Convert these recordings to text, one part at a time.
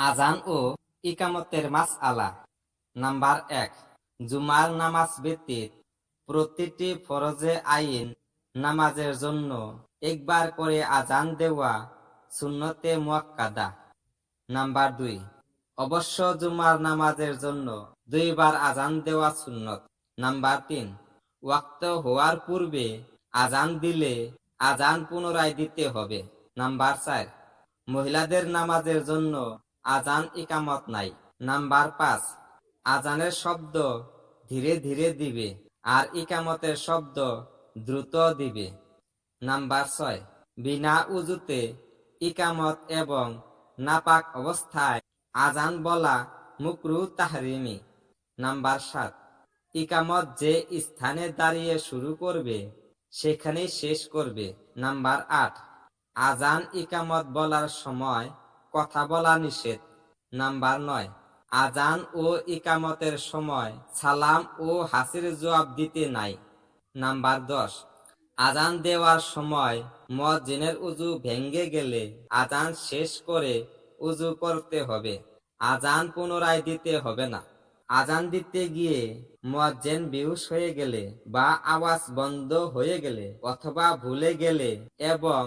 আজান ও ইকামতের মাসআলা। নাম্বার ১, জুমার নামাজ ব্যতীত প্রতিটি ফরজে আইন নামাজের জন্য একবার করে আজান দেওয়া সুন্নতে মুয়াক্কাদা। নাম্বার ২, অবশ্য জুমার নামাজের জন্য ২ বার আজান দেওয়া সুন্নত। নাম্বার ৩, ওয়াক্ত হওয়ার পূর্বে আজান দিলে আজান পুনরায় দিতে হবে। নাম্বার ৪, মহিলাদের নামাজের জন্য আজান ইকামত নাই। নাম্বার ৫, আজানের শব্দ ধীরে ধীরে দিবে আর ইকামতের শব্দ দ্রুত দিবে। নাম্বার ৬, বিনা উযুতে ইকামত এবং নাপাক অবস্থায় আজান বলা মুকরুহ তাহরিমি। নাম্বার ৭, ইকামত যে স্থানে দাঁড়িয়ে শুরু করবে সেখানেই শেষ করবে। নাম্বার ৮, আজান ইকামত বলার সময় কথা বলা নিষেধ। নাম্বার ৯, আজান ও ইকামতের সময় সালাম ও হাসির জবাব দিতে নাই। নাম্বার ১০, আজান দেওয়ার সময় মুয়াজ্জিনের উযু ভেঙে গেলে আজান শেষ করে উযু করতে হবে, আজান পুনরায় দিতে হবে না। আজান দিতে গিয়ে মুয়াজ্জিন বেহুশ হয়ে গেলে বা আওয়াজ বন্ধ হয়ে গেলে অথবা ভুলে গেলে এবং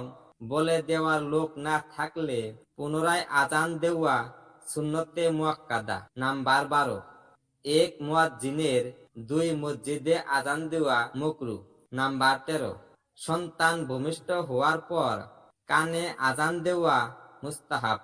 বলে দেওয়ার লোক না থাকলে পুনরায় আজান দেওয়া সুন্নতে মুয়াক্কাদা। নাম্বার ১২, এক মুয়াজ্জিনের ২ মসজিদে আজান দেওয়া মাকরুহ। নাম্বার ১৩, সন্তান ভূমিষ্ঠ হওয়ার পর কানে আজান দেওয়া মুস্তাহাব।